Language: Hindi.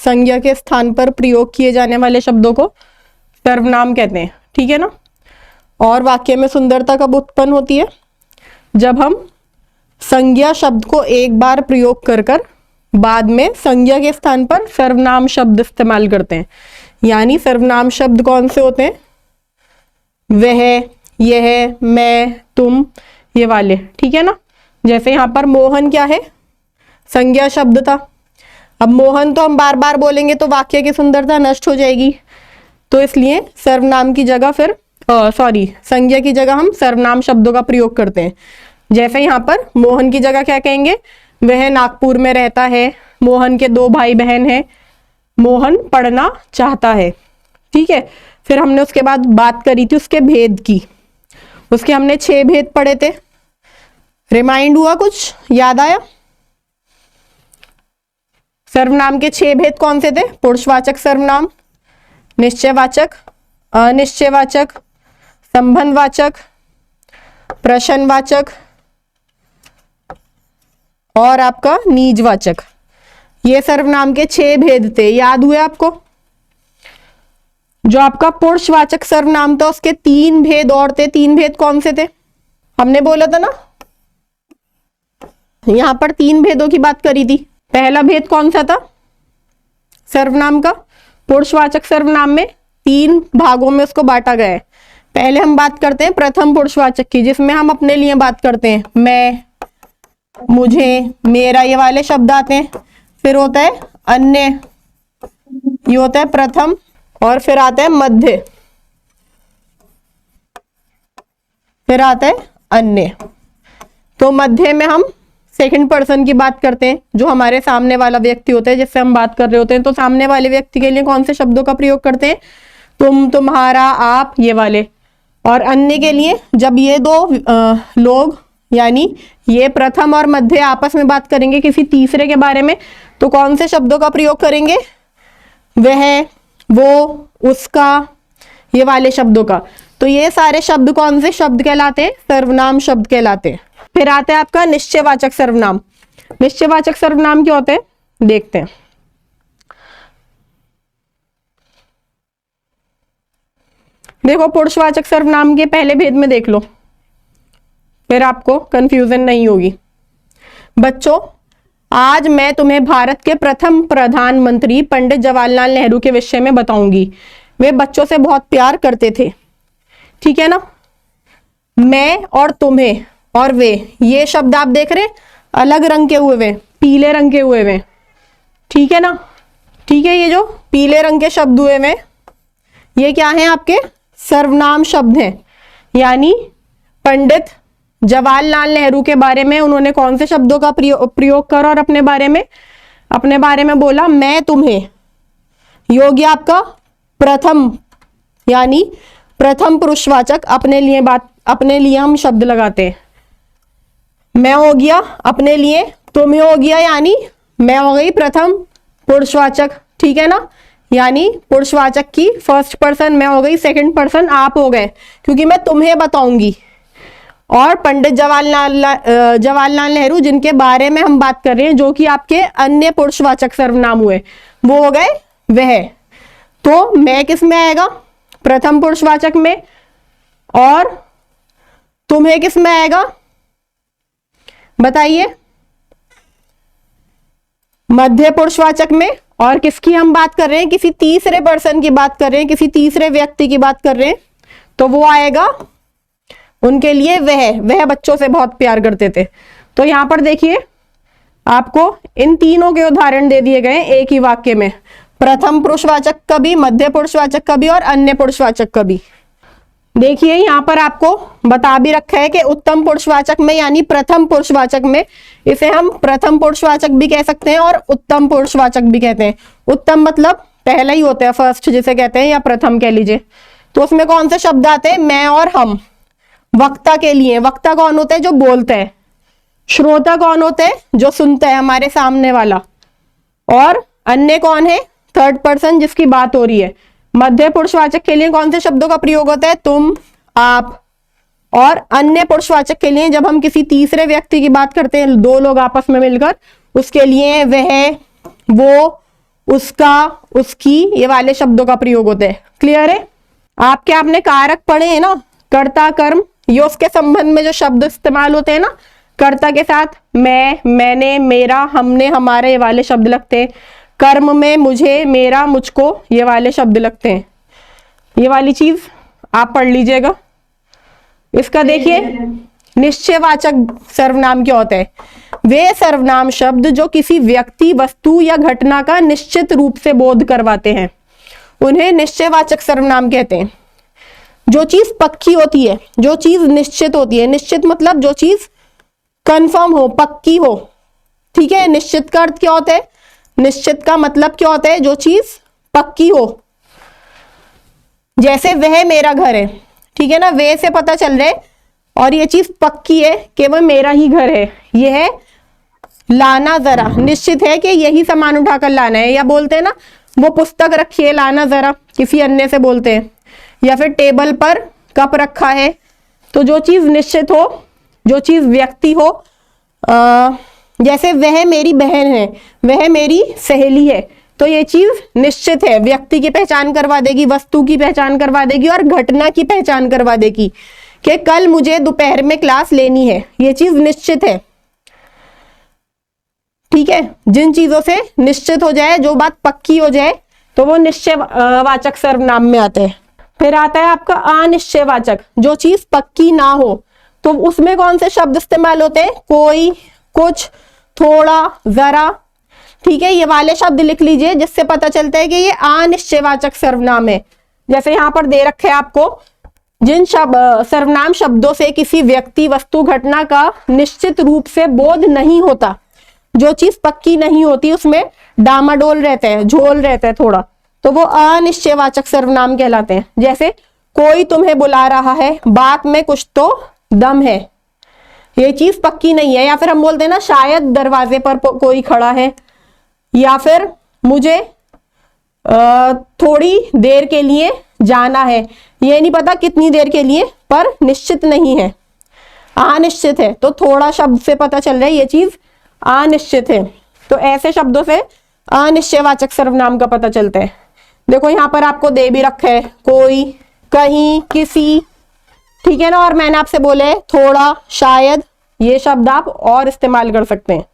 संज्ञा के स्थान पर प्रयोग किए जाने वाले शब्दों को सर्वनाम कहते हैं, ठीक है ना। और वाक्य में सुंदरता कब उत्पन्न होती है? जब हम संज्ञा शब्द को एक बार प्रयोग कर कर बाद में संज्ञा के स्थान पर सर्वनाम शब्द इस्तेमाल करते हैं। यानी सर्वनाम शब्द कौन से होते हैं? वह, यह, मैं, तुम, ये वाले, ठीक है ना। जैसे यहाँ पर मोहन क्या है? संज्ञा शब्द था। अब मोहन तो हम बार बार बोलेंगे तो वाक्य की सुंदरता नष्ट हो जाएगी, तो इसलिए सर्वनाम की जगह फिर संज्ञा की जगह हम सर्वनाम शब्दों का प्रयोग करते हैं। जैसे यहाँ पर मोहन की जगह क्या कहेंगे? वह नागपुर में रहता है, मोहन के 2 भाई बहन हैं, मोहन पढ़ना चाहता है, ठीक है। फिर हमने उसके बाद बात करी थी उसके भेद की, उसके हमने 6 भेद पढ़े थे। रिमाइंड हुआ, कुछ याद आया? सर्वनाम के 6 भेद कौन से थे? पुरुषवाचक सर्वनाम, निश्चयवाचक, अनिश्चयवाचक, संबंधवाचक, प्रश्नवाचक और आपका निजवाचक। ये सर्वनाम के 6 भेद थे, याद हुए आपको? जो आपका पुरुषवाचक सर्वनाम था उसके 3 भेद और थे। 3 भेद कौन से थे? हमने बोला था ना, यहां पर 3 भेदों की बात करी थी। पहला भेद कौन सा था सर्वनाम का? पुरुषवाचक सर्वनाम में 3 भागों में उसको बांटा गया है। पहले हम बात करते हैं प्रथम पुरुषवाचक की, जिसमें हम अपने लिए बात करते हैं, मैं, मुझे, मेरा, ये वाले शब्द आते हैं। फिर होता है अन्य, ये होता है प्रथम, और फिर आता है मध्य, फिर आता है अन्य। तो मध्य में हम सेकंड पर्सन की बात करते हैं, जो हमारे सामने वाला व्यक्ति होता है जिससे हम बात कर रहे होते हैं। तो सामने वाले व्यक्ति के लिए कौन से शब्दों का प्रयोग करते हैं? तुम, तुम्हारा, आप, ये वाले। और अन्य के लिए जब ये 2 लोग यानी ये प्रथम और मध्य आपस में बात करेंगे किसी तीसरे के बारे में, तो कौन से शब्दों का प्रयोग करेंगे? वह, वो, उसका, ये वाले शब्दों का। तो ये सारे शब्द कौन से शब्द कहलाते हैं? सर्वनाम शब्द कहलाते हैं। फिर आते हैं आपका निश्चयवाचक सर्वनाम। निश्चयवाचक सर्वनाम क्या होते हैं? देखते हैं। देखो, पुरुषवाचक सर्वनाम के पहले भेद में देख लो, फिर आपको कंफ्यूजन नहीं होगी। बच्चों, आज मैं तुम्हें भारत के प्रथम प्रधानमंत्री पंडित जवाहरलाल नेहरू के विषय में बताऊंगी। वे बच्चों से बहुत प्यार करते थे, ठीक है ना। मैं और तुम्हें और वे, ये शब्द आप देख रहे हैं अलग रंग के हुए हुए, पीले रंग के हुए हुए, ठीक है ना। ठीक है, ये जो पीले रंग के शब्द हुए हुए, ये क्या हैं? आपके सर्वनाम शब्द हैं। यानी पंडित जवाहरलाल नेहरू के बारे में उन्होंने कौन से शब्दों का प्रयोग करा और अपने बारे में बोला, मैं तुम्हें। योग्य आपका प्रथम, यानी प्रथम पुरुषवाचक, अपने लिए हम शब्द लगाते हैं। मैं हो गया अपने लिए, तुम्हें हो गया यानी मैं हो गई प्रथम पुरुषवाचक, ठीक है ना। यानी पुरुषवाचक की फर्स्ट पर्सन मैं हो गई, सेकंड पर्सन आप हो गए, क्योंकि मैं तुम्हें बताऊंगी। और पंडित जवाहरलाल नेहरू जिनके बारे में हम बात कर रहे हैं, जो कि आपके अन्य पुरुषवाचक सर्वनाम हुए, वो हो गए वह। तो मैं किस में आएगा? प्रथम पुरुषवाचक में। और तुम्हें किस में आएगा? बताइए। मध्य पुरुषवाचक में। और किसकी हम बात कर रहे हैं? किसी तीसरे पर्सन की बात कर रहे हैं, किसी तीसरे व्यक्ति की बात कर रहे हैं, तो वो आएगा उनके लिए वह बच्चों से बहुत प्यार करते थे। तो यहां पर देखिए, आपको इन तीनों के उदाहरण दे दिए गए एक ही वाक्य में, प्रथम पुरुषवाचक का भी, मध्य पुरुषवाचक का भी और अन्य पुरुषवाचक का भी। देखिए यहां पर आपको बता भी रखा है कि उत्तम पुरुषवाचक में यानी प्रथम पुरुषवाचक में, इसे हम प्रथम पुरुषवाचक भी कह सकते हैं और उत्तम पुरुषवाचक भी कहते हैं। उत्तम मतलब पहला ही होता है, फर्स्ट जिसे कहते हैं, या प्रथम कह लीजिए। तो उसमें कौन से शब्द आते हैं? मैं और हम। वक्ता के लिए, वक्ता कौन होता है? जो बोलता है। श्रोता कौन होता है? जो सुनता है, हमारे सामने वाला। और अन्य कौन है? थर्ड पर्सन जिसकी बात हो रही है। मध्य पुरुषवाचक के लिए कौन से शब्दों का प्रयोग होता है? तुम, आप। और अन्य पुरुषवाचक के लिए जब हम किसी तीसरे व्यक्ति की बात करते हैं, दो लोग आपस में मिलकर, उसके लिए वह, वो, उसका, उसकी, ये वाले शब्दों का प्रयोग होता है। क्लियर है? आपने कारक पढ़े हैं ना, कर्ता कर्म, ये उसके संबंध में जो शब्द इस्तेमाल होते हैं ना, कर्ता के साथ मैं, मैंने, मेरा, हमने, हमारे, ये वाले शब्द लगते हैं। कर्म में मुझे, मेरा, मुझको, ये वाले शब्द लगते हैं। ये वाली चीज आप पढ़ लीजिएगा। इसका देखिए, निश्चयवाचक सर्वनाम क्या होता है? वे सर्वनाम शब्द जो किसी व्यक्ति, वस्तु या घटना का निश्चित रूप से बोध करवाते हैं, उन्हें निश्चयवाचक सर्वनाम कहते हैं। जो चीज पक्की होती है, जो चीज निश्चित होती है, निश्चित मतलब जो चीज कंफर्म हो, पक्की हो, ठीक है। निश्चित का अर्थ क्या होता है? निश्चित का मतलब क्या होता है? जो चीज पक्की हो। जैसे वह मेरा घर है, ठीक है ना, वे से पता चल रहा है और ये चीज पक्की है कि वह मेरा ही घर है। यह है लाना जरा, निश्चित है कि यही सामान उठाकर लाना है। या बोलते हैं ना, वो पुस्तक रखी है, लाना जरा, किसी अन्य से बोलते हैं। या फिर टेबल पर कप रखा है। तो जो चीज निश्चित हो, जो चीज व्यक्ति हो, जैसे वह मेरी बहन है, वह मेरी सहेली है, तो ये चीज निश्चित है, व्यक्ति की पहचान करवा देगी, वस्तु की पहचान करवा देगी और घटना की पहचान करवा देगी कि कल मुझे दोपहर में क्लास लेनी है। ये चीज निश्चित है, ठीक है। जिन चीजों से निश्चित हो जाए, जो बात पक्की हो जाए, तो वो निश्चयवाचक सर्वनाम में आते हैं। फिर आता है आपका अनिश्चयवाचक, जो चीज पक्की ना हो, तो उसमें कौन से शब्द इस्तेमाल होते हैं? कोई, कुछ, थोड़ा, जरा, ठीक है। ये वाले शब्द लिख लीजिए जिससे पता चलता है कि ये अनिश्चयवाचक सर्वनाम है। जैसे यहां पर दे रखे हैं आपको, जिन सर्वनाम शब्दों से किसी व्यक्ति, वस्तु, घटना का निश्चित रूप से बोध नहीं होता, जो चीज पक्की नहीं होती, उसमें डामाडोल रहता है, झोल रहता है थोड़ा, तो वो अनिश्चयवाचक सर्वनाम कहलाते हैं। जैसे कोई तुम्हें बुला रहा है, बात में कुछ तो दम है, ये चीज पक्की नहीं है। या फिर हम बोलते हैं ना, शायद दरवाजे पर कोई खड़ा है, या फिर मुझे थोड़ी देर के लिए जाना है, ये नहीं पता कितनी देर के लिए, पर निश्चित नहीं है, अनिश्चित है। तो थोड़ा शब्द से पता चल रहा है ये चीज अनिश्चित है। तो ऐसे शब्दों से अनिश्चयवाचक सर्वनाम का पता चलता है। देखो यहां पर आपको दे भी रखा है, कोई, कहीं, किसी, ठीक है ना। और मैंने आपसे बोले थोड़ा, शायद, ये शब्द आप और इस्तेमाल कर सकते हैं।